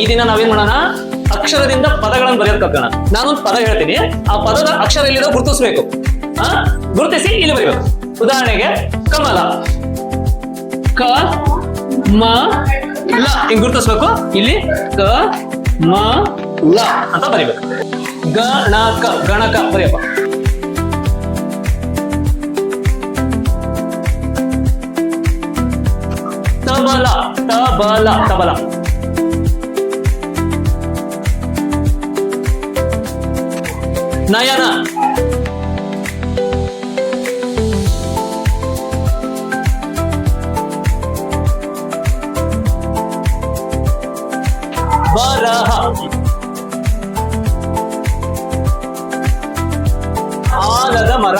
ಈ ದಿನ ನಾವೇನ್ ಮಾಡೋಣ, ಅಕ್ಷರದಿಂದ ಪದಗಳನ್ನು ಬರೆಯೋದ್ ಕಲ್ಕೋಣ. ನಾನೊಂದು ಪದ ಹೇಳ್ತೀನಿ, ಆ ಪದದ ಅಕ್ಷರ ಎಲ್ಲಿರೋ ಗುರುತಿಸ್ಬೇಕು. ಗುರುತಿಸಿ ಇಲ್ಲಿ ಬರೀಬೇಕು. ಉದಾಹರಣೆಗೆ ಕಮಲ, ಕ ಮ ಲ ಹಿಂಗ್ ಗುರುತಿಸ್ಬೇಕು. ಇಲ್ಲಿ ಕ ಮ ಲ ಅಂತ ಬರೀಬೇಕು. ಗಣಕ, ಗಣಕ ಬರೆಯಪ್ಪ. ತಬಲ, ತಬಲ, ತಬಲ. ನಯನ, ಬರಹ, ಆಲದ ಮರ.